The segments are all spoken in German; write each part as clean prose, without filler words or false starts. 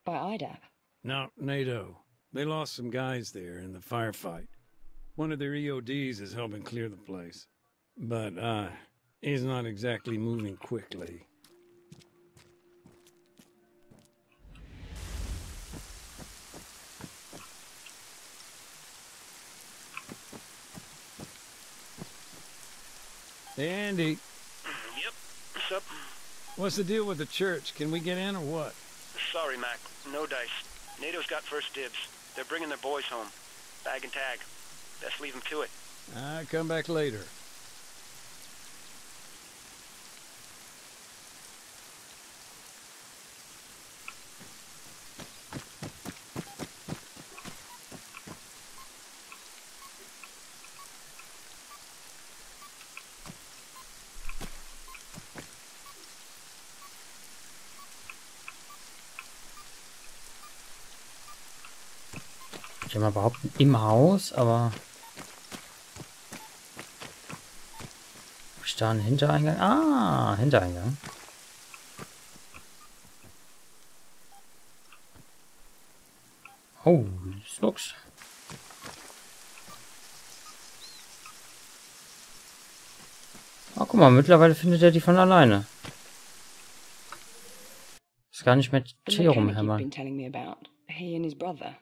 By IDAP? No, NATO. They lost some guys there in the firefight. One of their EODs is helping clear the place. But, he's not exactly moving quickly. Hey, Andy. Yep. What's up? What's the deal with the church? Can we get in or what? Sorry, Mac. No dice. NATO's got first dibs. They're bringing their boys home. Bag and tag. Best leave them to it. I'll come back later. Ich mal behaupten, im Haus, aber... Ist da ein Hintereingang? Ah, Hintereingang. Oh, das looks. Ah, guck mal, mittlerweile findet er die von alleine. Ist gar nicht mehr Tee rumhämmern. Been telling me about. He and his brother.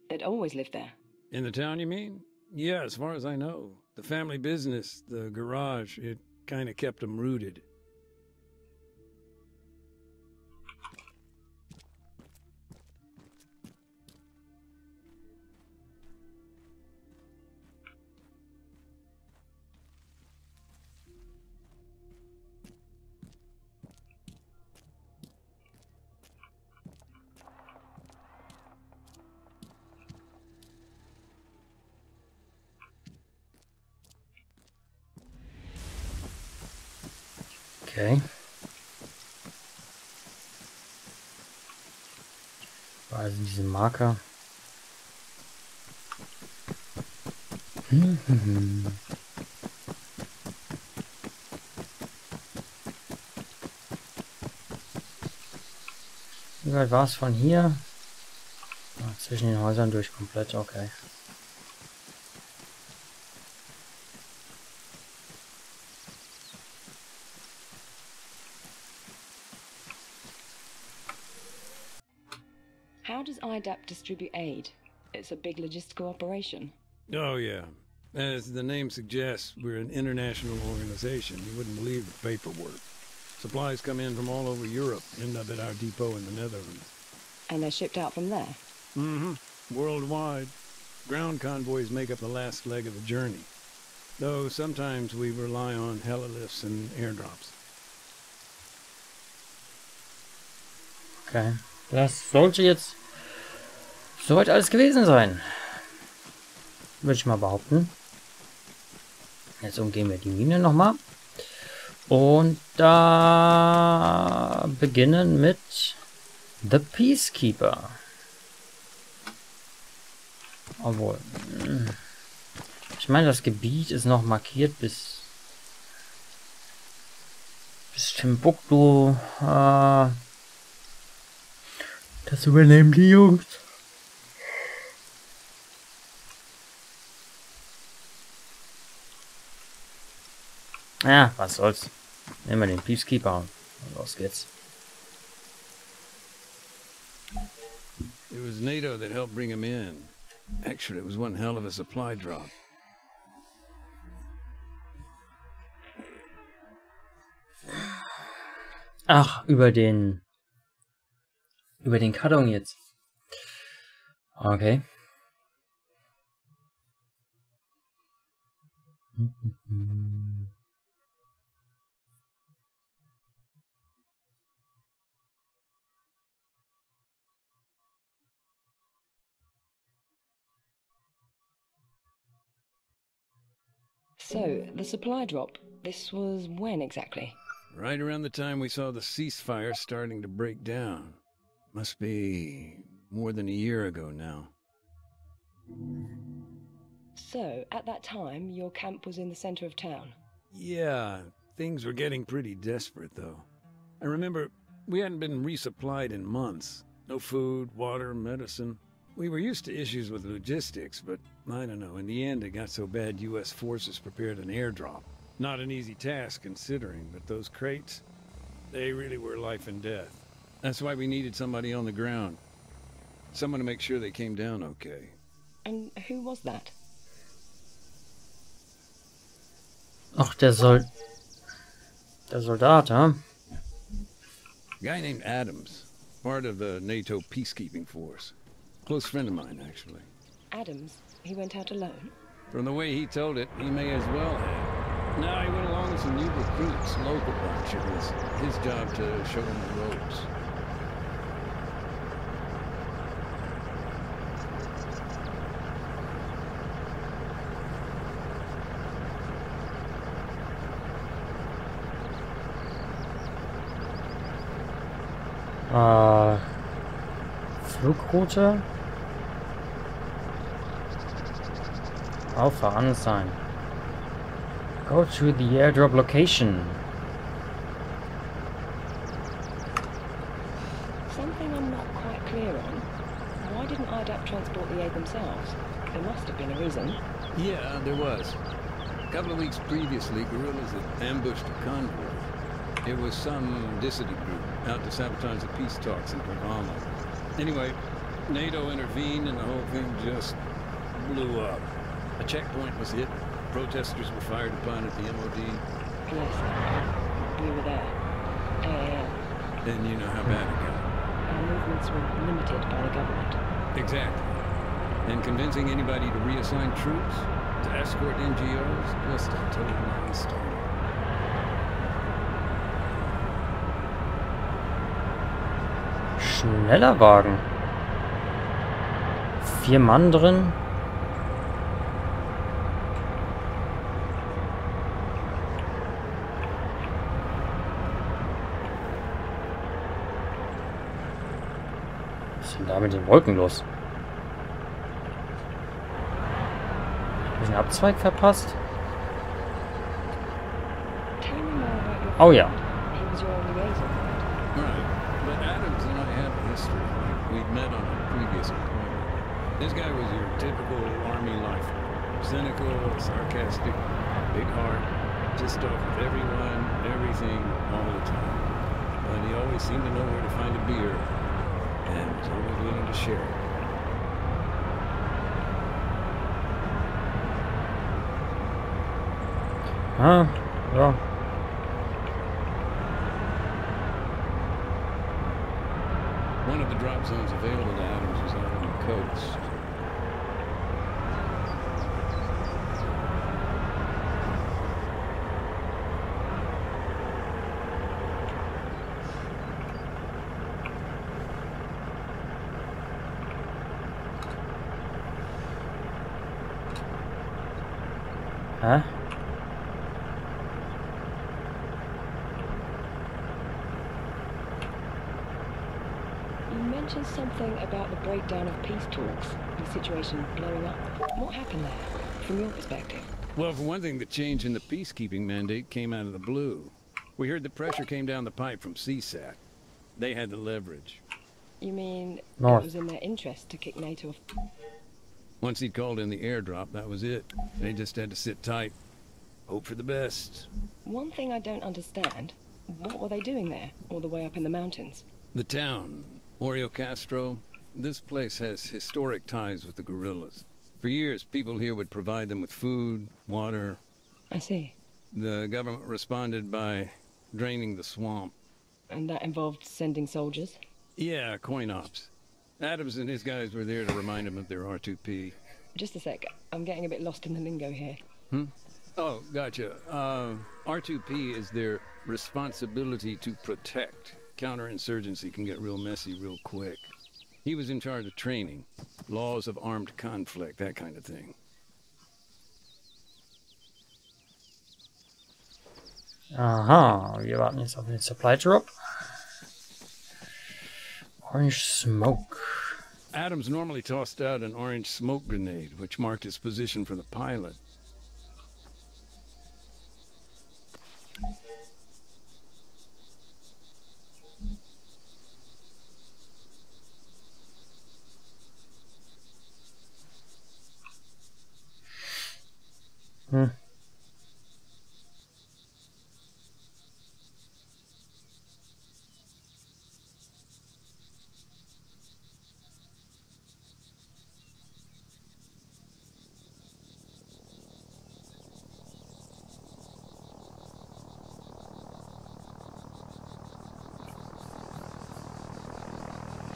They'd always lived there. In the town, you mean? Yeah, as far as I know. The family business, the garage, it kind of kept them rooted. Okay. Also diese Marker. Wie weit war es von hier? Ah, zwischen den Häusern durch komplett, okay. How does IDAP distribute aid? It's a big logistical operation. Oh, yeah. As the name suggests, we're an international organization. You wouldn't believe the paperwork. Supplies come in from all over Europe, end up at our depot in the Netherlands. And they're shipped out from there? Mm-hmm. Worldwide. Ground convoys make up the last leg of the journey. Though sometimes we rely on helilifts and airdrops. Okay. Das sollte jetzt soweit alles gewesen sein. Würde ich mal behaupten. Jetzt umgehen wir die Mine nochmal. Und da beginnen mit The Peacekeeper. Obwohl. Ich meine, das Gebiet ist noch markiert bis Timbuktu. Das übernehmen die Jungs. Ja, was soll's. Nehmen wir den Peacekeeper und los geht's. It was NATO that helped bring him in. Actually, it was one hell of a supply drop. Ach, über den Karton jetzt. Okay. So, the supply drop, this was when exactly? Right around the time we saw the ceasefire starting to break down. Must be more than a year ago now. So, at that time, your camp was in the center of town? Yeah, things were getting pretty desperate, though. I remember we hadn't been resupplied in months. No food, water, medicine. We were used to issues with logistics, but I don't know. In the end, it got so bad U.S. forces prepared an airdrop. Not an easy task considering, but those crates, they really were life and death. That's why we needed somebody on the ground. Someone to make sure they came down okay. And who was that? Ach, der Soldat, huh? A guy named Adams, part of the NATO peacekeeping force. Close friend of mine, actually. Adams? He went out alone? From the way he told it, he may as well have. No, he went along with some new recruits, local bunch. It was his job to show them the ropes. Flugroute? Auffahren sein. Go to the airdrop location. Something I'm not quite clear on. Why didn't IDAP transport the aid themselves? There must have been a reason. Yeah, there was. A couple of weeks previously, guerrillas had ambushed a convoy. It was some dissident group out to sabotage the peace talks in Havana. Anyway, NATO intervened and the whole thing just blew up. A checkpoint was hit. Protesters were fired upon at the MOD. Yes, we were there. Then you know how bad it got. Our movements were limited by the government. Exactly. And convincing anybody to reassign troops, to escort NGOs, just a total non-starter. Schneller Wagen. 4 Mann drin. Was ist denn da mit den Wolken los? Hab ich einen Abzweig verpasst? Tell me more about your Oh ja. friend. He was your liaison, right? Right. But Adams and I have a history. We'd met on a previous appointment. This guy was your typical Army lifer. Cynical, sarcastic, big heart, just off with everyone, everything, all the time. But he always seemed to know where to find a beer, and was always willing to share it. Ah, ja. One of the drop zones available to Adams was out on the coast. Hä? You mentioned something about the breakdown of peace talks, the situation blowing up. What happened there, from your perspective? Well, for one thing, the change in the peacekeeping mandate came out of the blue. We heard the pressure came down the pipe from CSAT. They had the leverage. You mean North. it was in their interest to kick NATO off? Once he'd called in the airdrop, that was it. They just had to sit tight, hope for the best. One thing I don't understand, what were they doing there, all the way up in the mountains? The town, Oreo Castro, this place has historic ties with the guerrillas. For years, people here would provide them with food, water. I see. The government responded by draining the swamp. And that involved sending soldiers? Yeah, coin ops. Adams and his guys were there to remind them of their R2P. Just a sec, I'm getting a bit lost in the lingo here. Oh, gotcha. R2P is their responsibility to protect. Counterinsurgency can get real messy real quick. He was in charge of training, laws of armed conflict, that kind of thing. Aha, wir warten jetzt auf den Supply Drop. Orange smoke. Adams normally tossed out an orange smoke grenade, which marked his position for the pilot. Hm.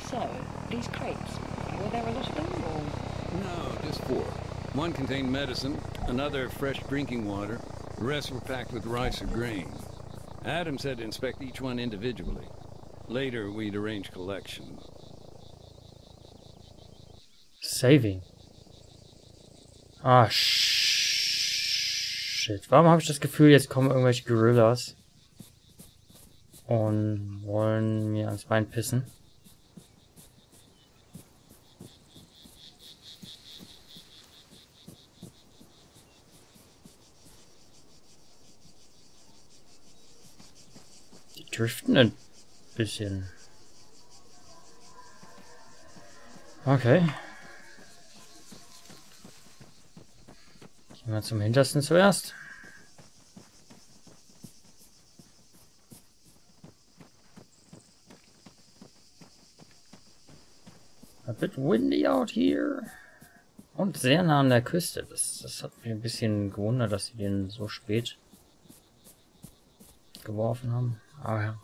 So, these crates, were there a lot of them, or...? No, just 4. One contained medicine, another fresh drinking water. The rest were packed with rice or grain. Adam said to inspect each one individually. Later, we'd arrange collection. Saving. Ah, shit. Warum habe ich das Gefühl, jetzt kommen irgendwelche Gorillas und wollen mir ans Bein pissen? Die driften ein bisschen. Okay. Gehen wir zum Hintersten zuerst. A bit windy out here. Und sehr nah an der Küste. Das hat mich ein bisschen gewundert, dass sie den so spät geworfen haben. Aber ja.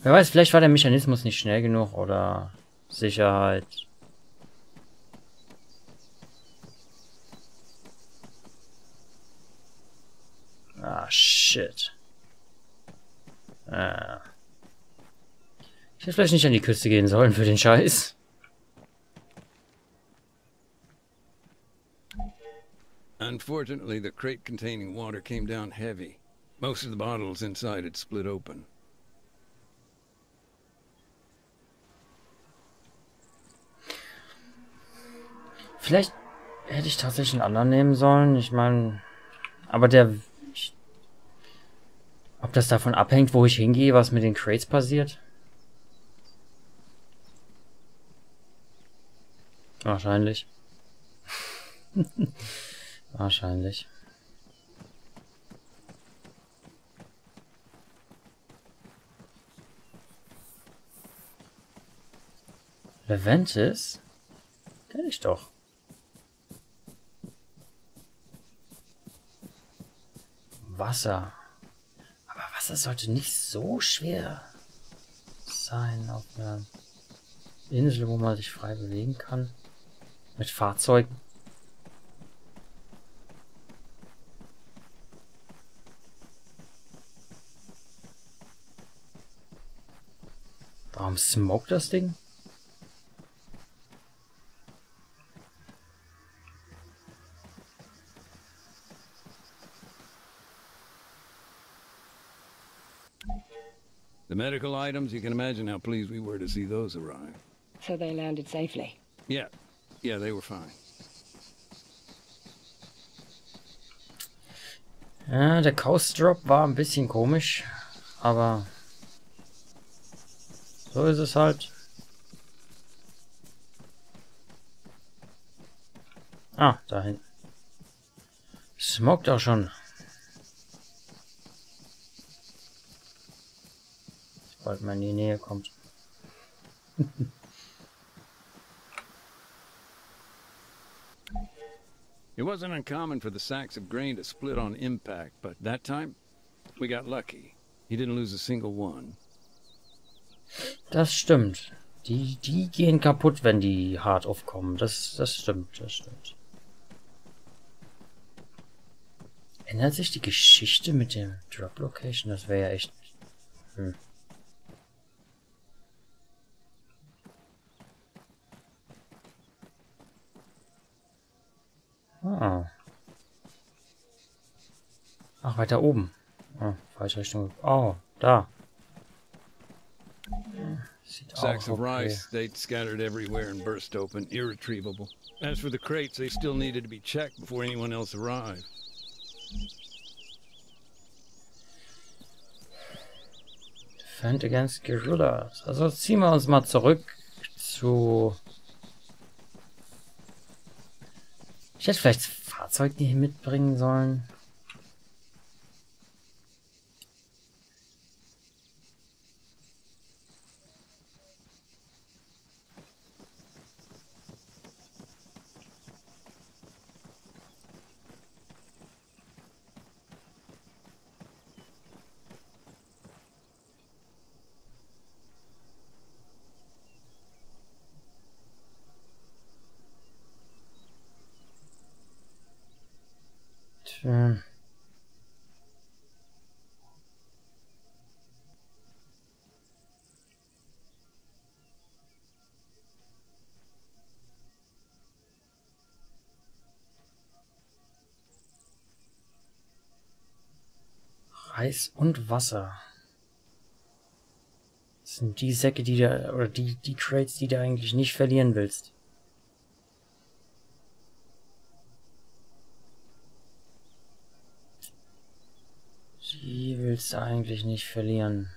Wer weiß, vielleicht war der Mechanismus nicht schnell genug oder Sicherheit. Ah, shit. Ich hätte vielleicht nicht an die Küste gehen sollen für den Scheiß. Unfortunately, the crate containing water came down heavy. Most of the bottles inside had split open. Vielleicht hätte ich tatsächlich einen anderen nehmen sollen. Ich meine, aber ob das davon abhängt, wo ich hingehe, was mit den Crates passiert? Wahrscheinlich. Wahrscheinlich. Remnants? Kenn ich doch. Wasser. Aber Wasser sollte nicht so schwer sein auf einer Insel, wo man sich frei bewegen kann. Mit Fahrzeugen. Warum smoked das Ding? The medical items, you can imagine how pleased we were to see those arrive. So they landed safely? Yeah, they were fine. Ja, der Coast Drop war ein bisschen komisch, aber so ist es halt. Ah, da hinten. Smoked auch schon. Sobald man in die Nähe kommt. It wasn't uncommon for the sacks of grain to split on impact, but that time, we got lucky. He didn't lose a single one. Das stimmt. Die gehen kaputt, wenn die hart aufkommen. Das stimmt, das stimmt. Ändert sich die Geschichte mit dem Drop Location? Das wäre ja echt... Ah. Ach, weiter oben. Oh, falsche Richtung. Oh, da. Sacks of rice, they'd scattered everywhere and burst open, irretrievable. As for the crates, they still needed to be checked before anyone else arrived. Defend against Guerrillas. Also ziehen wir uns mal zurück zu... Ich hätte vielleicht Fahrzeug nicht mitbringen sollen. Tja. Reis und Wasser. Das sind die Säcke, die da, oder die Crates, die du eigentlich nicht verlieren willst. Die willst du eigentlich nicht verlieren.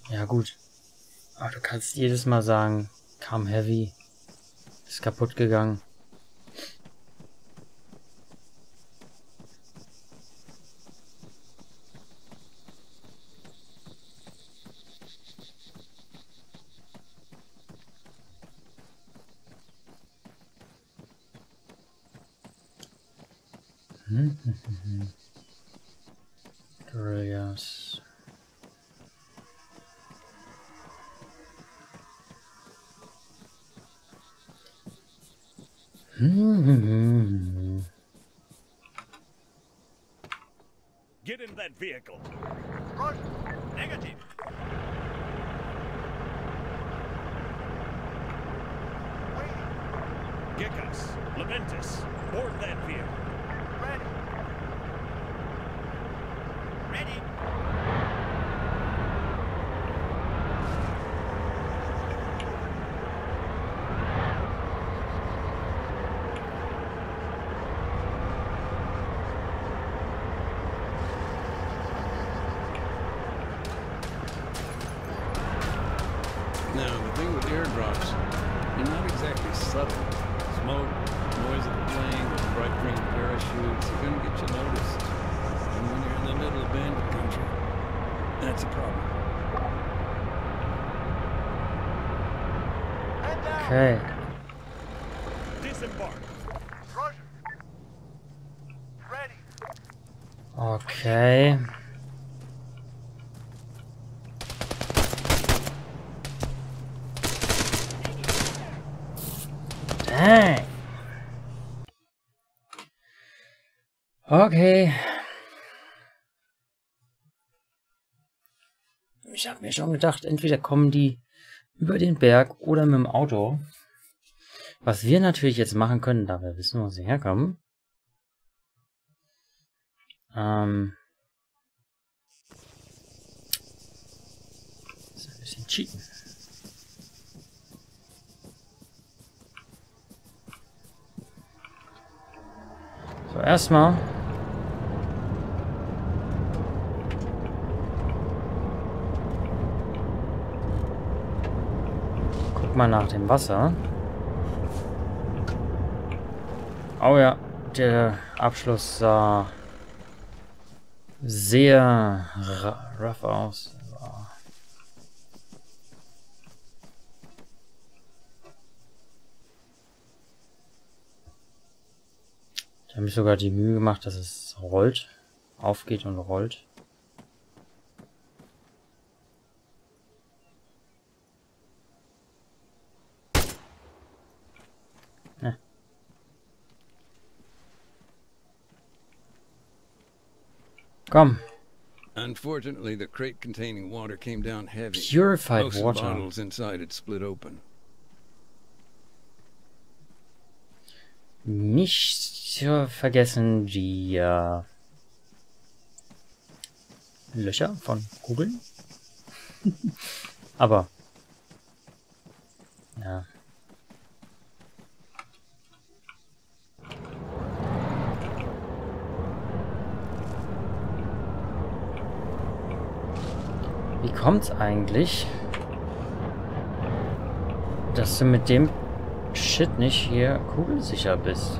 Ja gut. Aber du kannst jedes Mal sagen, kam heavy, ist kaputt gegangen. Guerillas. Get in that vehicle. Roger. Negative. Wait. Gekas, Leventus, board that vehicle. Ready. Ready. Now, the thing with airdrops, you're not exactly subtle. Smoke, noise of the plane, the bright green parachutes, are gonna get you noticed. And when you're in the middle of bandit country, that's a problem. Okay. Disembark. Roger. Ready. Okay. Dang. Okay. Ich habe mir schon gedacht, entweder kommen die über den Berg oder mit dem Auto. Was wir natürlich jetzt machen können, da wir wissen, wo sie herkommen. Ist ein bisschen cheaten. So, erstmal guck mal nach dem Wasser. Oh ja, der Abschluss sah sehr rough aus. Ich habe mich sogar die Mühe gemacht, dass es rollt, aufgeht und rollt. Ne. Komm. Unfortunately, the crate containing water came down heavy. Purified Most of the water. bottles inside had split open. Nicht zu vergessen die Löcher von Kugeln. Aber... Ja. Wie kommt's eigentlich, dass du mit dem Shit nicht hier kugelsicher bist?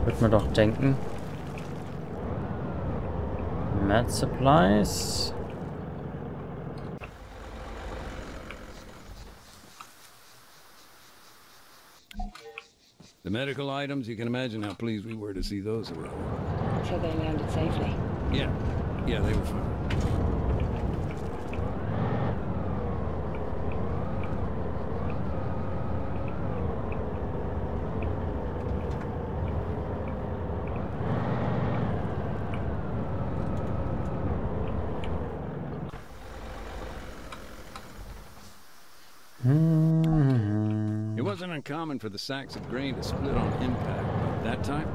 Würde man doch denken. Med Supplies. The medical items, you can imagine how pleased we were to see those around. So they landed safely. Yeah, they were fine. It wasn't uncommon for the sacks of grain to split on impact, but that time,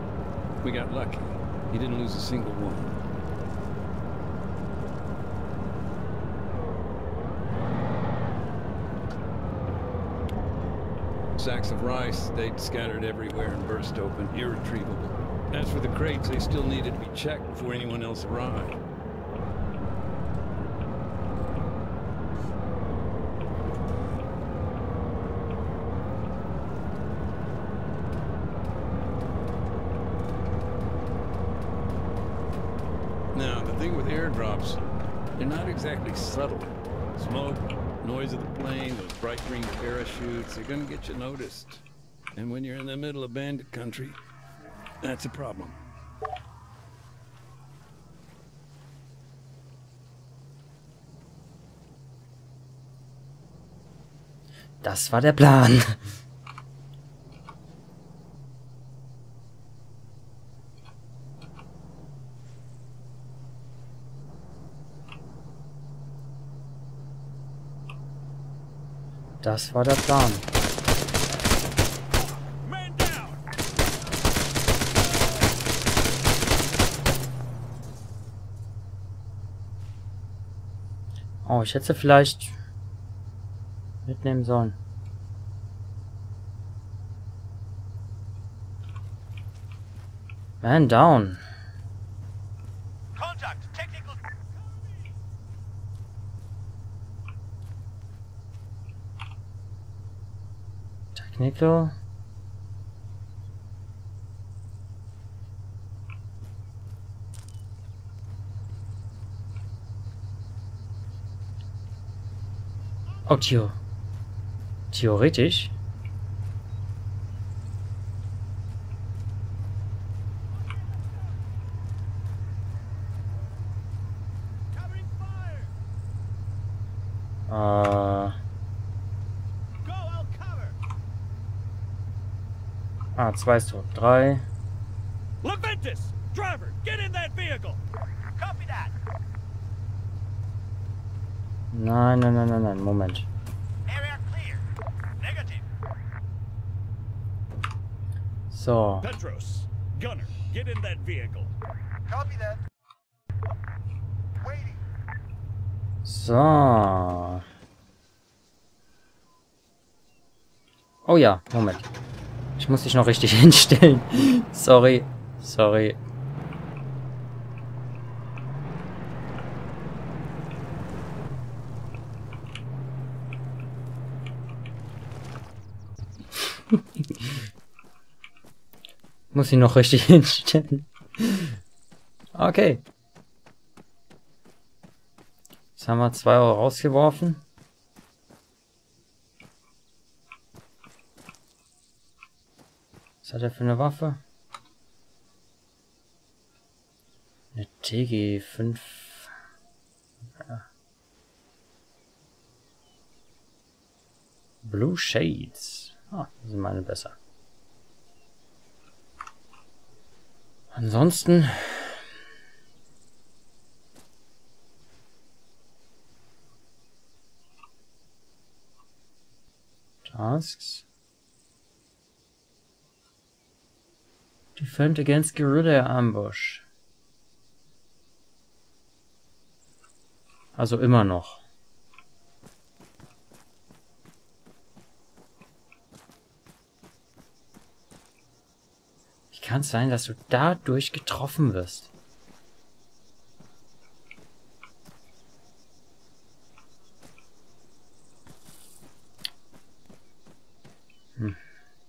we got lucky. He didn't lose a single one. Sacks of rice, they'd scattered everywhere and burst open, irretrievable. As for the crates, they still needed to be checked before anyone else arrived. Now, the thing with airdrops, they're not exactly subtle. Smoke, noise of the plane, those bright green parachutes, they're gonna get you noticed. And when you're in the middle of bandit country, that's a problem. Das war der Plan. Das war der Plan. Man down! Oh, ich hätte vielleicht mitnehmen sollen. Man down. Contact! Technical... Technical. Oh, theoretisch. Covering fire! Go, I'll cover! 2 ist tot. 3. Leventis! Driver, get in that vehicle! Copy that! Nein, Moment. Area clear. Negative. So. Petros, Gunner, get in that vehicle. Copy that. Waiting. So. Oh ja, Moment. Ich muss dich noch richtig hinstellen. Sorry. Muss ich noch richtig hinstellen. Okay. Jetzt haben wir 2 Euro rausgeworfen. Was hat er für eine Waffe? Eine TG5. Ja. Blue Shades. Ah, die sind meine besser. Ansonsten... Tasks. Defend against Guerrilla Ambush. Also immer noch. Wie kann es sein, dass du dadurch getroffen wirst?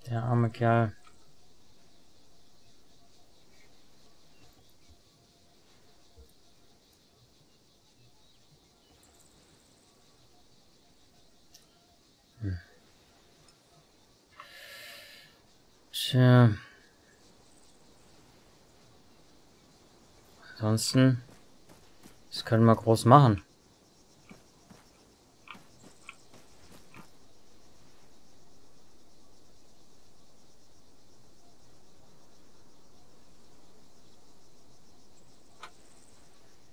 Der arme Kerl. Tja. Ansonsten, das können wir groß machen.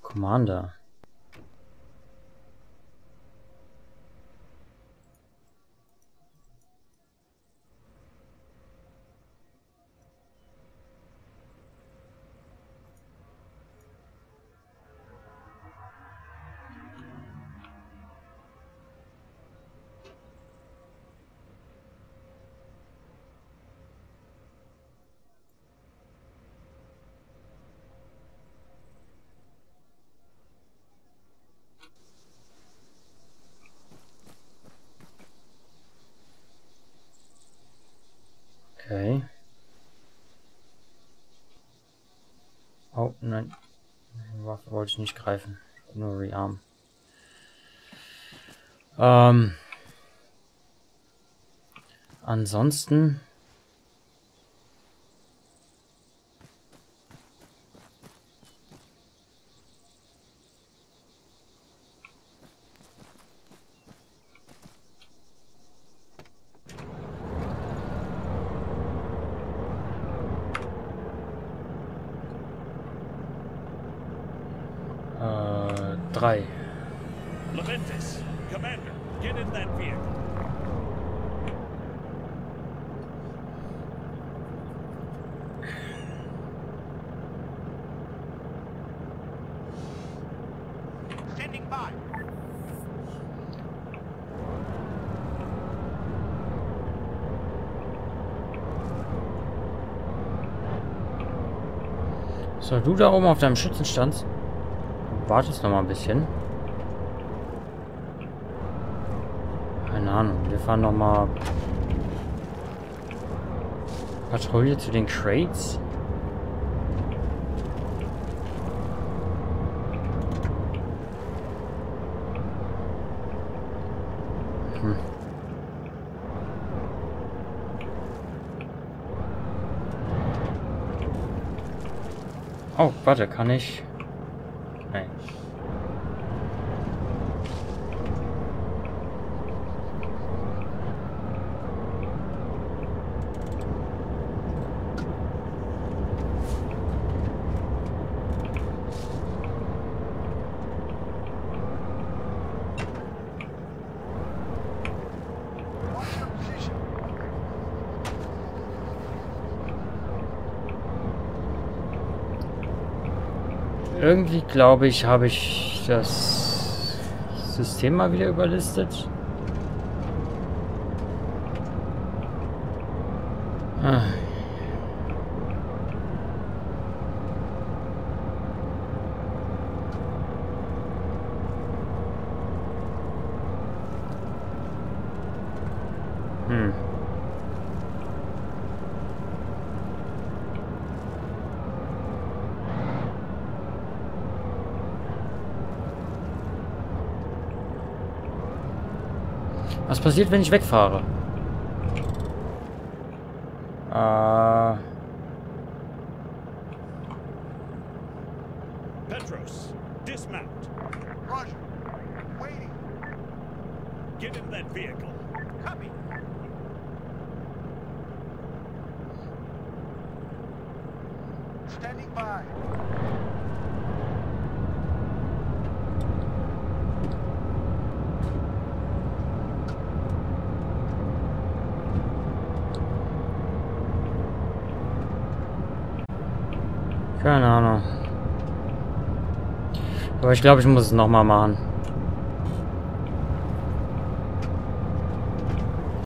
Commander. Okay. Oh, nein. Die Waffe wollte ich nicht greifen. Nur rearm. Ansonsten... drei. Leventis, Commander, get in that vehicle. Standing by. So, du da oben auf deinem Schützenstand. Wartest noch mal ein bisschen. Keine Ahnung. Wir fahren noch mal Patrouille zu den Crates. Oh, warte, kann ich... Nein. Irgendwie glaube ich, habe ich das System mal wieder überlistet. Ah. Was passiert, wenn ich wegfahre? Petros, dismount. Roger. Waiting. Get in that vehicle. Copy. Standing by. Keine Ahnung. Aber ich glaube, ich muss es nochmal machen.